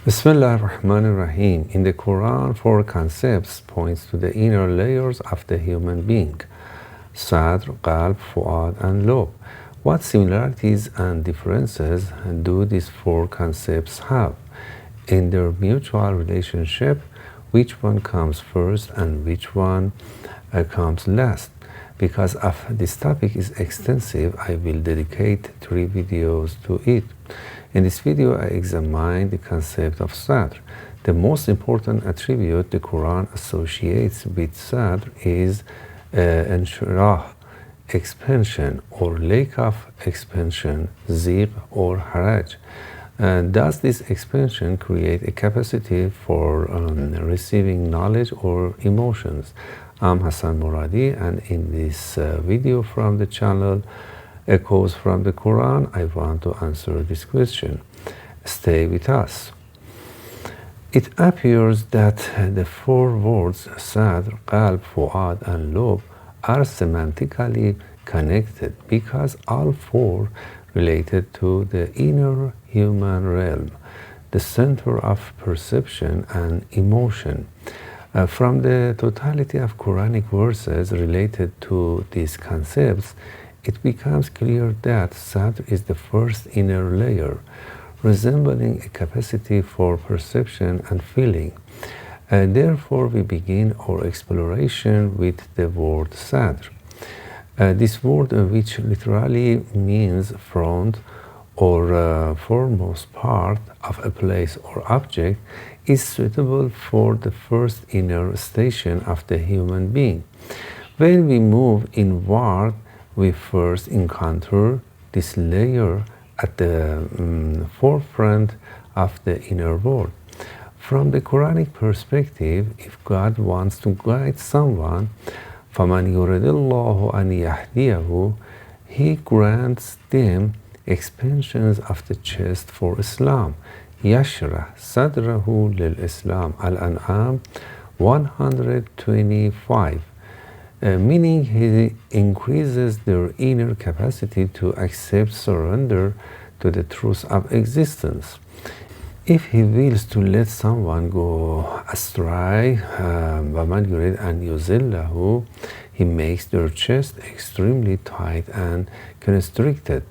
Bismillah ar-Rahman ar-Rahim. In the Quran, four concepts points to the inner layers of the human being: sadr, qalb, fu'ad, and lubb. What similarities and differences do these four concepts have? In their mutual relationship, which one comes first and which one comes last? Because this topic is extensive, I will dedicate 3 videos to it. In this video, I examine the concept of sadr. The most important attribute the Quran associates with sadr is sharḥ, expansion or lack of expansion, ziq or haraj. Does this expansion create a capacity for receiving knowledge or emotions? I'm Hassan Moradi, and in this video from the channel Echoes from the Quran, I want to answer this question. Stay with us. It appears that the 4 words sadr, qalb, fu'ad, and lubb are semantically connected because all 4 related to the inner human realm, the center of perception and emotion. From the totality of Quranic verses related to these concepts, it becomes clear that sadr is the first inner layer, resembling a capacity for perception and feeling. Therefore, we begin our exploration with the word sadr. This word, which literally means front or foremost part of a place or object, is suitable for the first inner station of the human being. When we move inward, we first encounter this layer at the forefront of the inner world. From the Quranic perspective, if God wants to guide someone, فَمَنْ يُرِدِ اللَّهُ أَنْ يَهْدِيَهُ, He grants them expansions of the chest for Islam. يَشْرَحْ صَدْرَهُ لِلْإِسْلام. Al-An'am 125. Meaning he increases their inner capacity to accept surrender to the truth of existence. If he wills to let someone go astray, وَمَنْ يُرِدْ أَنْ يُزِلَّهُ, he makes their chest extremely tight and constricted.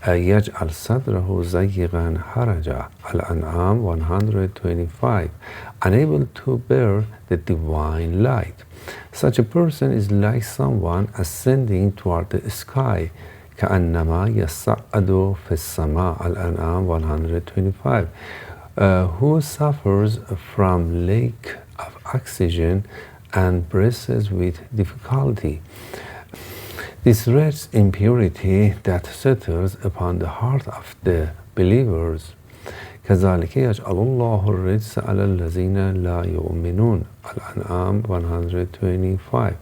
يَجْعَلْ صَدْرَهُ زَيِّغًا حَرَجًا. Al-An'am 125. Unable to bear the divine light. Such a person is like someone ascending toward the sky. كَأَنَّمَا يَصَّعَّدُ فِي السَّمَاءِ. Al-An'am 125. Who suffers from lack of oxygen and breathes with difficulty. This wretched impurity that settles upon the heart of the believers. كَذَلِكَ يَجْعَلُ اللَّهُ الرِّجْسَ عَلَى الَّذِينَ لَا يُؤْمِنُونَ. Al-An'am 125.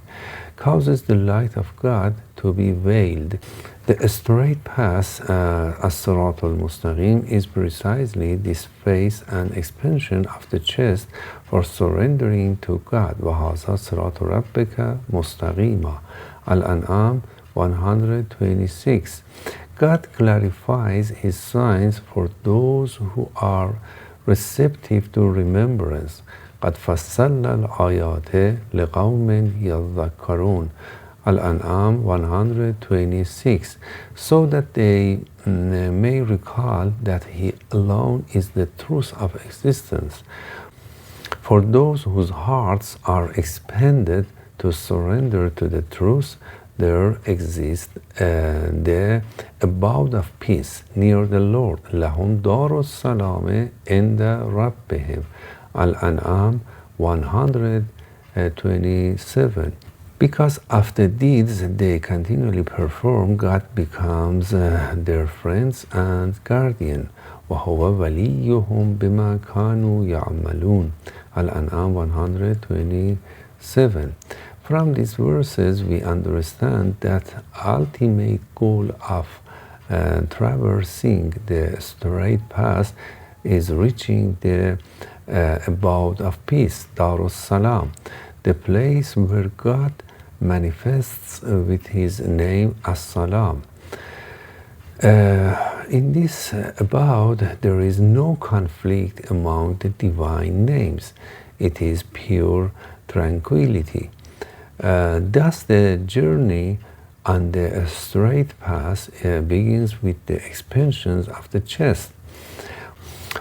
Causes the light of God to be veiled. The straight path, as-Sirat al-Mustaqim, is precisely this phase and expansion of the chest for surrendering to God. وَهَذَا صِرَاطُ رَبِّكَ مُسْتَقِيمًا. Al-An'am 126. God clarifies His signs for those who are receptive to remembrance. قَدْ فَصَّلْنَا الْآيَاتِ لِقَوْمٍ يَذَّكَّرُونَ. Al-An'am 126. So that they may recall that He alone is the truth of existence. For those whose hearts are expanded to surrender to the truth, there exists the abode of peace near the Lord. لَهُمْ دَارُ السَّلَامِ عِنْدَ رَبِّهِمْ. Al-An'am 127. Because of the deeds they continually perform, God becomes their friends and guardian. وَهُوَ وَلِيُّهُمْ بِمَا كَانُوا يَعْمَلُونَ. Al-An'am 127. From these verses, we understand that ultimate goal of traversing the straight path is reaching the abode of peace, Darus Salam, the place where God manifests with His name as-Salam. In this about, there is no conflict among the divine names. It is pure tranquility. Thus, the journey on the straight path begins with the expansions of the chest.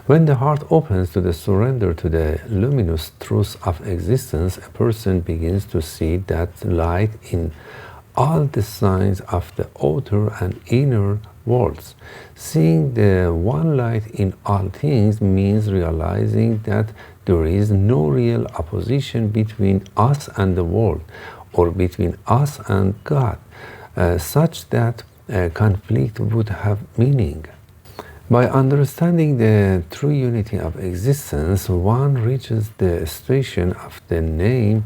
When the heart opens to the surrender to the luminous truth of existence, a person begins to see that light in all the signs of the outer and inner worlds. Seeing the one light in all things means realizing that there is no real opposition between us and the world, or between us and God, such that conflict would have meaning. By understanding the true unity of existence, one reaches the station of the name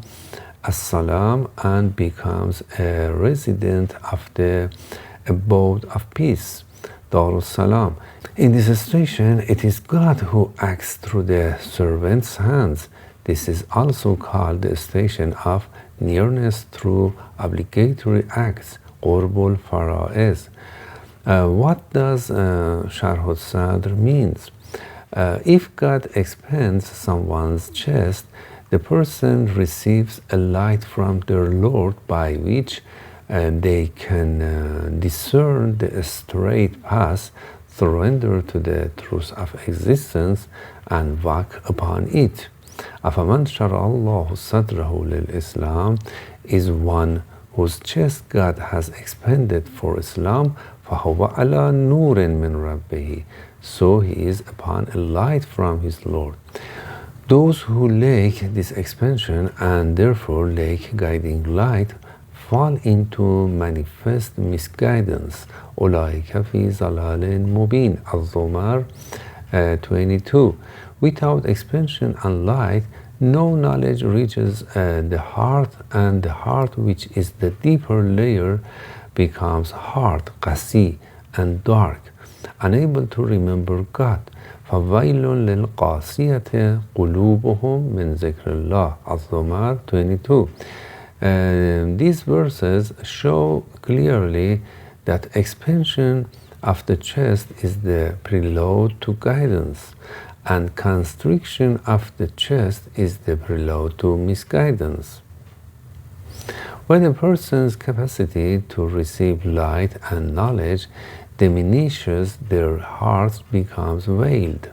as-salam and becomes a resident of the abode of peace, Dar-us-Salam. In this station, it is God who acts through the servant's hands. This is also called the station of nearness through obligatory acts, qurb al-fara'id. What does sharḥ al-ṣadr means? If God expands someone's chest, the person receives a light from their Lord by which they can discern the straight path, surrender to the truth of existence, and walk upon it. أَفَمَنْ شَرَعَ اللَّهُ صَدْرَهُ لِلْإِسْلَامِ is one whose chest God has expanded for Islam, فَهُوَ عَلَى نُورٍ مِّن رَبِّهِ. So he is upon a light from his Lord. Those who lack this expansion and therefore lack guiding light fall into manifest misguidance. أُولَٰئِكَ فِي ضَلَالٍ مُبِينٍ. Az-Zumar 22. Without expansion and light, no knowledge reaches the heart, and the heart, which is the deeper layer, becomes hard, qasi, and dark, unable to remember God. فَوَيْلٌ لِلْقَاسِيَةِ قُلُوبُهُمْ مِنْ ذِكْرِ اللَّهِ. Az-Zumar 22. These verses show clearly that expansion of the chest is the prelude to guidance, and constriction of the chest is the prelude to misguidance. When a person's capacity to receive light and knowledge diminishes, their heart becomes veiled.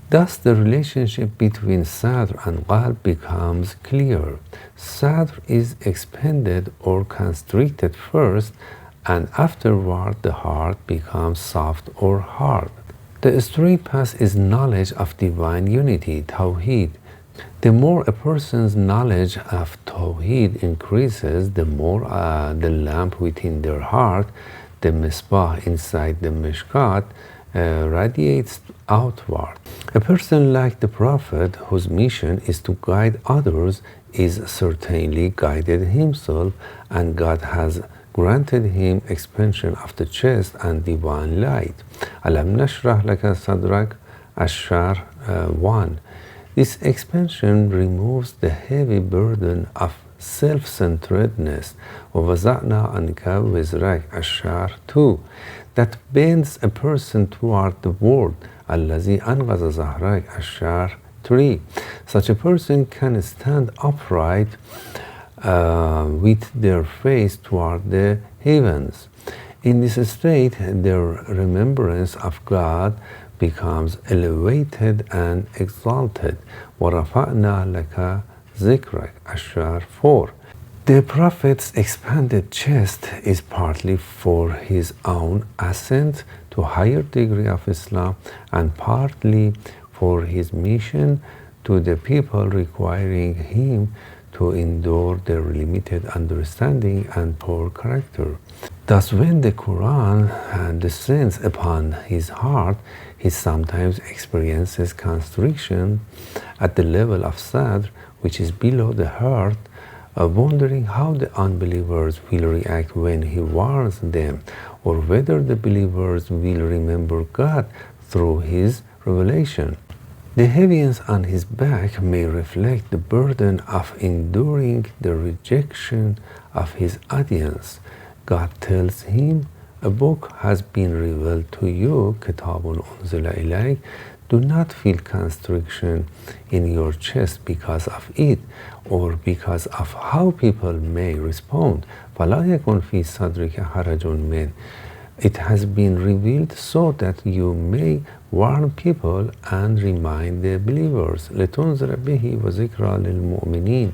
Thus, the relationship between sadr and qalb becomes clear. Sadr is expanded or constricted first, and afterward the heart becomes soft or hard. The straight path is knowledge of divine unity, Tawheed. The more a person's knowledge of Tawheed increases, the more the lamp within their heart, the misbah inside the mishkat, radiates outward. A person like the Prophet, whose mission is to guide others, is certainly guided himself, and God has granted him expansion of the chest and divine light. Alam nashrah laka sadrak, al-ṣadr 1. This expansion removes the heavy burden of self-centeredness, وَوَضَعْنَا عَنْكَ وِزْرَكَ al-ṣadr 2, that bends a person toward the world, الَّذِي أَنْقَذَ ظَهْرَكَ al-ṣadr 3. Such a person can stand upright with their face toward the heavens. In this state, their remembrance of God becomes elevated and exalted. وَرَفَعْنَا لَكَ ذِكْرَكَ al-ṣadr 4. The Prophet's expanded chest is partly for his own ascent to higher degree of Islam, and partly for his mission to the people, requiring him to endure their limited understanding and poor character. Thus, when the Quran descends upon his heart, he sometimes experiences constriction at the level of sadr, which is below the heart, wondering how the unbelievers will react when he warns them, or whether the believers will remember God through his revelation. The heaviness on his back may reflect the burden of enduring the rejection of his audience. God tells him, a book has been revealed to you, kitabun unzila ilayk, do not feel constriction in your chest because of it or because of how people may respond. فَلَا يَكُنْ فِي صَدْرِكَ حَرَجٌ مِّنْ. It has been revealed so that you may warn people and remind the believers. لِتُنْذِرَ بِهِ وَذِكْرَى لِلْمُؤْمِنِينَ.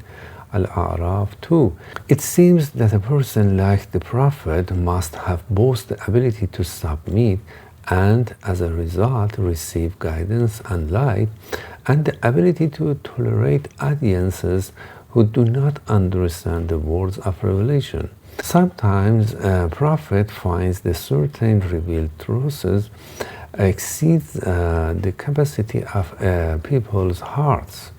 Al-A'raf 2. It seems that a person like the Prophet must have both the ability to submit and as a result receive guidance and light, and the ability to tolerate audiences who do not understand the words of revelation. Sometimes a prophet finds that certain revealed truths exceeds the capacity of people's hearts.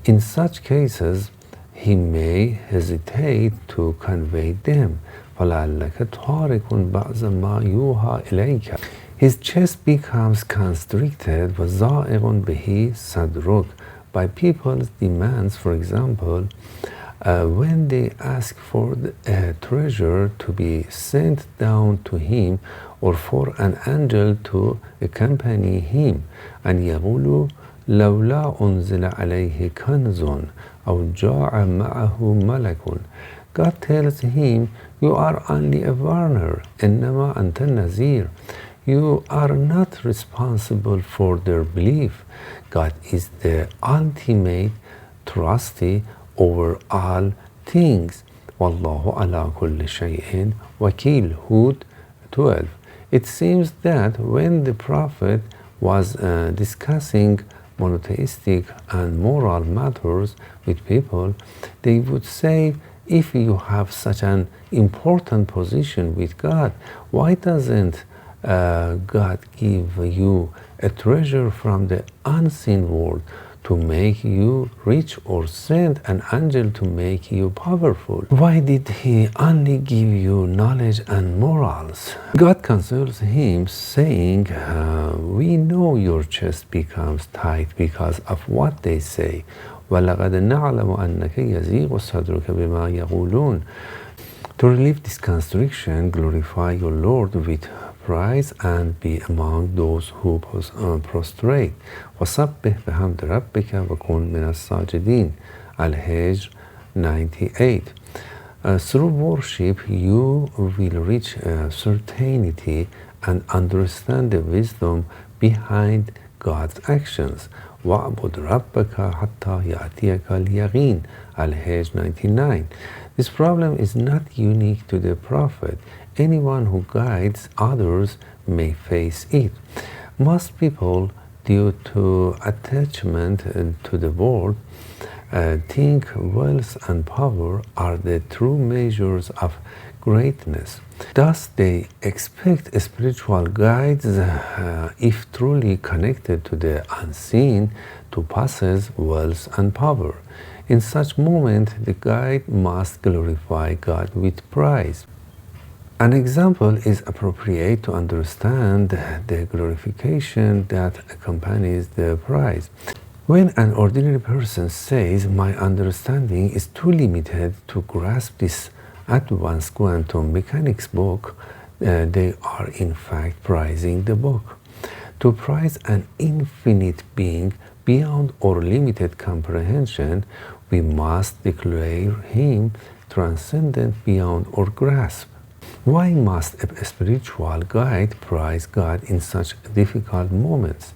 In such cases, he may hesitate to convey them. فَلَعَلَّكَ تَارِكٌ بَعْضَ مَا يُوحَى إِلَيْكَ. His chest becomes constricted وَزَائِغٌ بِهِ صَدْرُكَ by people's demands. For example, when they ask for a treasure to be sent down to him or for an angel to accompany him, and يقول لولا أنزل عليه كنز أو جاء معه ملك. God tells him, you are only a warner, إنما أنت النذير. You are not responsible for their belief. God is the ultimate trustee over all things. Wallahu ala kulli shay'in wakil. Hud 12. It seems that when the Prophet was discussing monotheistic and moral matters with people, they would say, if you have such an important position with God, why doesn't God give you a treasure from the unseen world to make you rich or send an angel to make you powerful? Why did he only give you knowledge and morals? God consoles him saying, we know your chest becomes tight because of what they say. وَلَقَدْ نَعْلَمُ أَنَّكَ يَزِيغُ صَدْرُكَ بِمَا يَقُولُونَ. To relieve this constriction, glorify your Lord with praise and be among those who prostrate. وَسَبِّحْ بِحَمْدِ رَبِّكَ وَكُنْ مِنَ السَّاجِدِينَ. Al-Hijr 98. Through worship, you will reach certainty and understand the wisdom behind God's actions. وَعْبُدْ رَبَّكَ حَتَّى يَأْتِيَكَ الْيَقِينَ. Al-Hijr 99. This problem is not unique to the Prophet. Anyone who guides others may face it. Most people, due to attachment to the world, think wealth and power are the true measures of greatness. Thus, they expect spiritual guides, if truly connected to the unseen, to possess wealth and power. In such moment, the guide must glorify God with praise. An example is appropriate to understand the glorification that accompanies the praise. When an ordinary person says, my understanding is too limited to grasp this advanced quantum mechanics book, they are in fact praising the book. To praise an infinite being beyond our limited comprehension, we must declare him transcendent beyond our grasp. Why must a spiritual guide praise God in such difficult moments?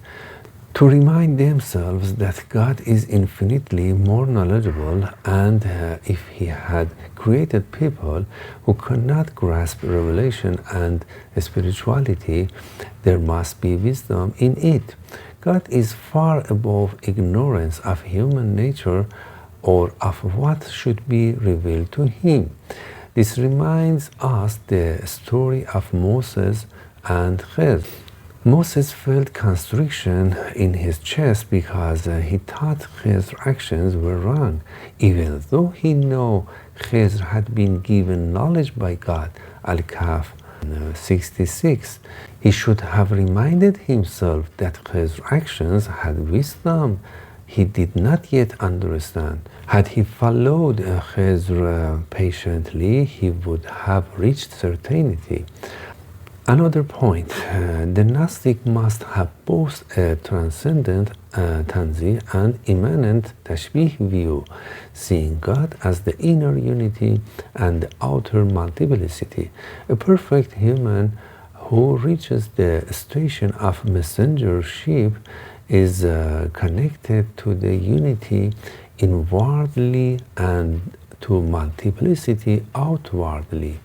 To remind themselves that God is infinitely more knowledgeable, and if he had created people who cannot grasp revelation and spirituality, there must be wisdom in it. God is far above ignorance of human nature or of what should be revealed to him. This reminds us the story of Moses and Khidr. Moses felt constriction in his chest because he thought Khidr's actions were wrong, even though he knew Khidr had been given knowledge by God. Al-Kahf 66. He should have reminded himself that Khidr's actions had wisdom he did not yet understand. Had he followed Khidr patiently, he would have reached certainty. Another point, the Gnostic must have both a transcendent tanzih and immanent tashbih view, seeing God as the inner unity and the outer multiplicity. A perfect human who reaches the station of messengership is connected to the unity inwardly and to multiplicity outwardly.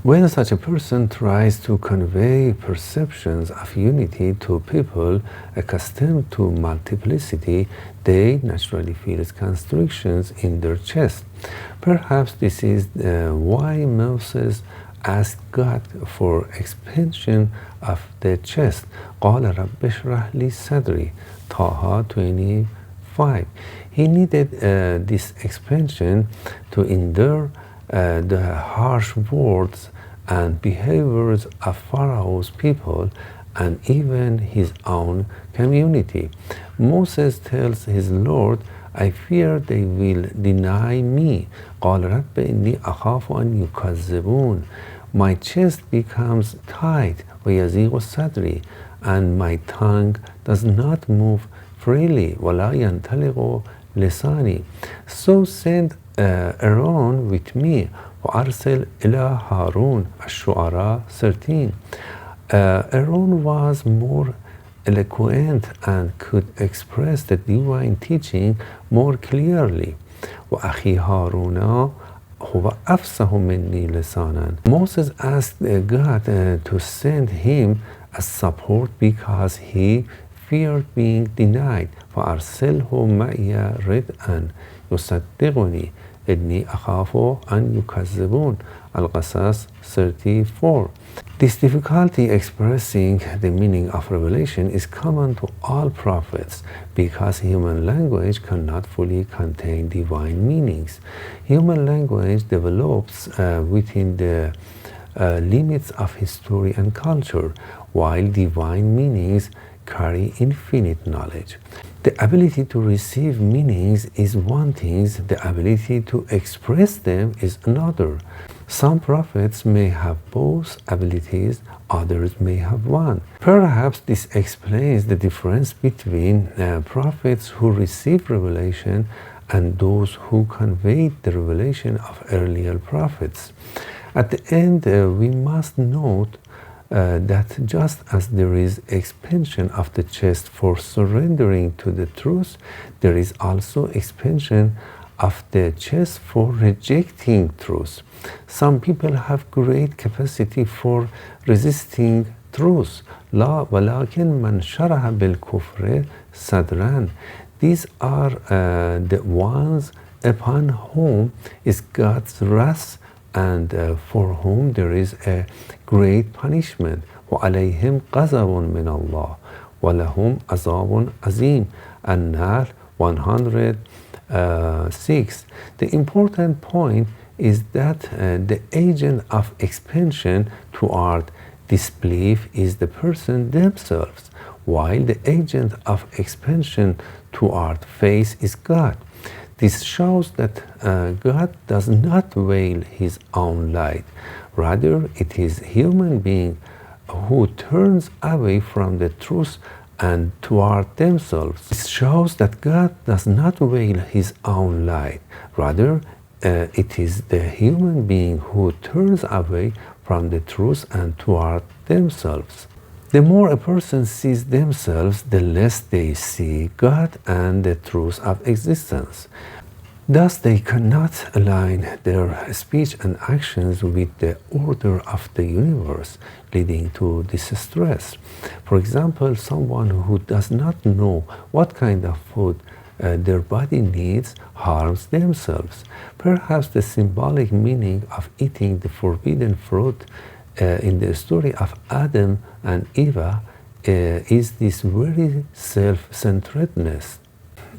When such a person tries to convey perceptions of unity to people accustomed to multiplicity, they naturally feel constrictions in their chest. Perhaps this is why Moses asked God for expansion of the chest. قال رب اشرح لي صدري. Taha 25. He needed this expansion to endure the harsh words and behaviors of Pharaoh's people and even his own community. Moses tells his Lord, I fear they will deny me. قال رب إني أخاف أن يكذبون. My chest becomes tight ويضيق صدري, and my tongue does not move freely. ولا ينطلق لساني. So send Aaron with me. وأرسل إلى هارون. الشعراء 13. Aaron was more eloquent and could express the divine teaching more clearly. وأخي هارون هو أفصح مني لسانا. Moses asked God to send him as support because he feared being denied. فأرسله معي ردءا يصدقني إني أخاف أن يكذبون. Al-Qasas 34. This difficulty expressing the meaning of revelation is common to all prophets because human language cannot fully contain divine meanings. Human language develops within the limits of history and culture, while divine meanings carry infinite knowledge. The ability to receive meanings is one thing, the ability to express them is another. Some prophets may have both abilities, others may have one. Perhaps this explains the difference between prophets who received revelation and those who conveyed the revelation of earlier prophets. At the end, we must note that just as there is expansion of the chest for surrendering to the truth, there is also expansion of the chest for rejecting truth. Some people have great capacity for resisting truth. لا ولكن من شرح بالكفر صدرا. These are the ones upon whom is God's wrath and for whom there is a great punishment. وعليهم غضب من الله ولهم عذاب عظيم. النحل 106. The important point is that the agent of expansion toward disbelief is the person themselves, while the agent of expansion toward faith is God. This shows that God does not veil his own light. Rather, it is human being who turns away from the truth and toward themselves. This shows that God does not veil his own light. Rather, it is the human being who turns away from the truth and toward themselves. The more a person sees themselves, the less they see God and the truth of existence. Thus, they cannot align their speech and actions with the order of the universe, leading to distress. For example, someone who does not know what kind of food their body needs harms themselves. Perhaps the symbolic meaning of eating the forbidden fruit in the story of Adam and Eve is this very self-centeredness.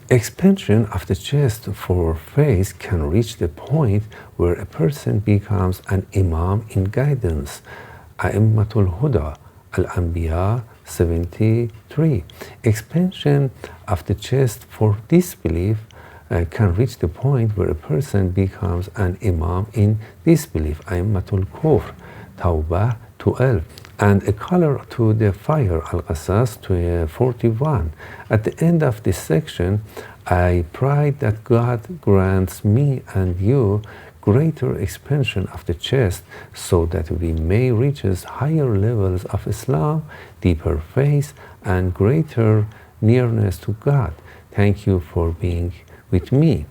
Expansion of the chest for faith can reach the point where a person becomes an imam in guidance. A'immatul Huda, Al-Anbiya 73. Expansion of the chest for disbelief can reach the point where a person becomes an imam in disbelief. A'immatul Kufr, Tawbah 12. and a color to the fire, Al-Qasas 41. At the end of this section, I pray that God grants me and you greater expansion of the chest so that we may reach higher levels of Islam, deeper faith, and greater nearness to God. Thank you for being with me.